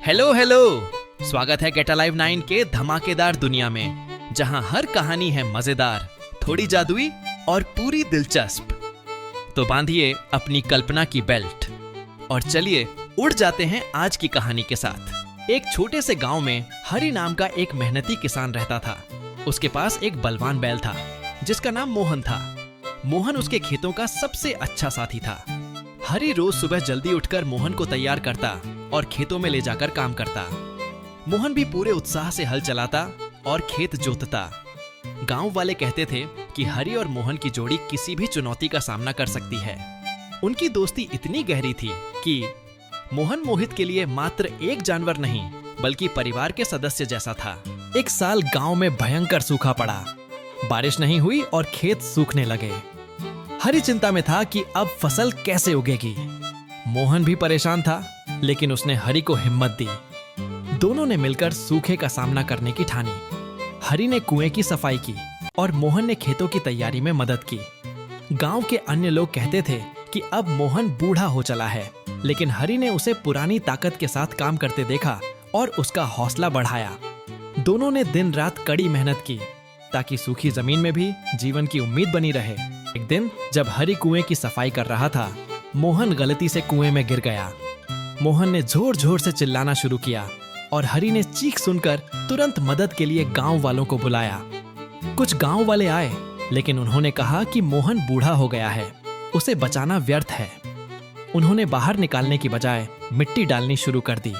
Hello hello, स्वागत है gate alive 9 के धमाकेदार दुनिया में, जहां हर कहानी है मजेदार, थोड़ी जादुई और पूरी दिलचस्प। तो बांधिए अपनी कल्पना की बेल्ट और चलिए उड़ जाते हैं आज की कहानी के साथ। एक छोटे से गांव में हरि नाम का एक मेहनती किसान रहता था। उसके पास एक बलवान बैल था जिसका नाम मोहन था। मोहन उसके खेतों का सबसे अच्छा साथी था। हरि रोज सुबह जल्दी उठकर मोहन को तैयार करता और खेतों में ले जाकर काम करता। मोहन भी पूरे उत्साह से हल चलाता और खेत जोतता। गांव वाले कहते थे कि हरि और मोहन की जोड़ी किसी भी चुनौती का सामना कर सकती है। उनकी दोस्ती इतनी गहरी थी कि मोहन मोहित के लिए मात्र एक जानवर नहीं बल्कि परिवार के सदस्य जैसा था। एक साल गांव में भयंकर सूखा पड़ा। बारिश नहीं हुई और खेत सूखने लगे। हरि चिंता में था कि अब फसल कैसे उगेगी। मोहन भी परेशान था, लेकिन उसने हरि को हिम्मत दी। दोनों ने मिलकर सूखे का सामना करने की ठानी। हरि ने कुएं की सफाई की और मोहन ने खेतों की तैयारी में मदद की। गांव के अन्य लोग कहते थे कि अब मोहन बूढ़ा हो चला है, लेकिन हरि ने उसे पुरानी ताकत के साथ काम करते देखा और उसका हौसला बढ़ाया। दोनों ने दिन रात कड़ी मेहनत की ताकि सूखी जमीन में भी जीवन की उम्मीद बनी रहे। एक दिन जब हरि कुएं की सफाई कर रहा था, मोहन गलती से कुएं में गिर गया। मोहन ने जोर जोर से चिल्लाना शुरू किया और हरि ने चीख सुनकर तुरंत मदद के लिए गांव वालों को बुलाया। कुछ गांव वाले आए, लेकिन उन्होंने कहा कि मोहन बूढ़ा हो गया है, उसे बचाना व्यर्थ है। उन्होंने बाहर निकालने की बजाय मिट्टी डालनी शुरू कर दी,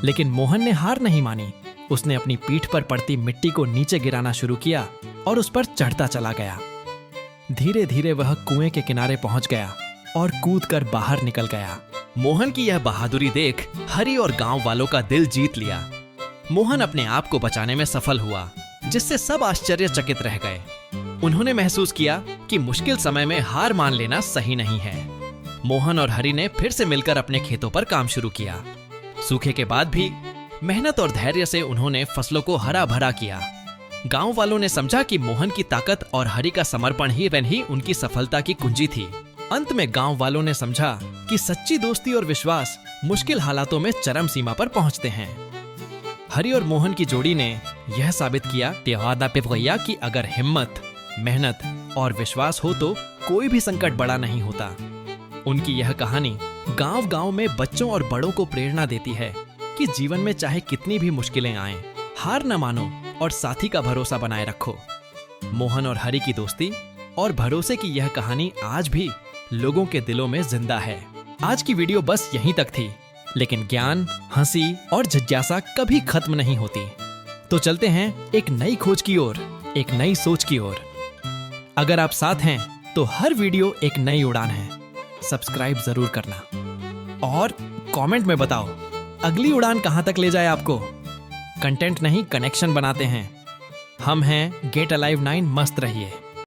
लेकिन मोहन ने हार नहीं मानी। उसने अपनी पीठ पर पड़ती मिट्टी को नीचे गिराना शुरू किया और उस पर चढ़ता चला गया। धीरे धीरे वह कुएं के किनारे पहुंच गया और कूदकर बाहर निकल गया। मोहन की यह बहादुरी देख हरि और गांव वालों का दिल जीत लिया। मोहन अपने आप को बचाने में सफल हुआ, जिससे सब आश्चर्यचकित रह गए। उन्होंने महसूस किया कि मुश्किल समय में हार मान लेना सही नहीं है। मोहन और हरि ने फिर से मिलकर अपने खेतों पर काम शुरू किया। सूखे के बाद भी मेहनत और धैर्य से उन्होंने फसलों को हरा भरा किया। गांव वालों ने समझा कि मोहन की ताकत और हरि का समर्पण ही उनकी सफलता की कुंजी थी। अंत में गांव वालों ने समझा कि सच्ची दोस्ती और विश्वास मुश्किल हालातों में चरम सीमा पर पहुंचते हैं। हरि और मोहन की जोड़ी ने यह साबित किया कि अगर हिम्मत, मेहनत और विश्वास हो तो कोई भी संकट बड़ा नहीं होता। उनकी यह कहानी गांव-गांव में बच्चों और बड़ों को प्रेरणा देती है कि जीवन में चाहे कितनी भी मुश्किलें आएं, हार न मानो और साथी का भरोसा बनाए रखो। मोहन और हरि की दोस्ती और भरोसे की यह कहानी आज भी लोगों के दिलों में जिंदा है। आज की वीडियो बस यहीं तक थी, लेकिन ज्ञान, हंसी और जिज्ञासा कभी खत्म नहीं होती। तो चलते हैं एक नई खोज की ओर, एक नई सोच की ओर। अगर आप साथ हैं तो हर वीडियो एक नई उड़ान है। सब्सक्राइब जरूर करना और कमेंट में बताओ अगली उड़ान कहां तक ले जाए आपको। कंटेंट नहीं, कनेक्शन बनाते हैं। हम हैं गेट अलाइव 9। मस्त रहिए।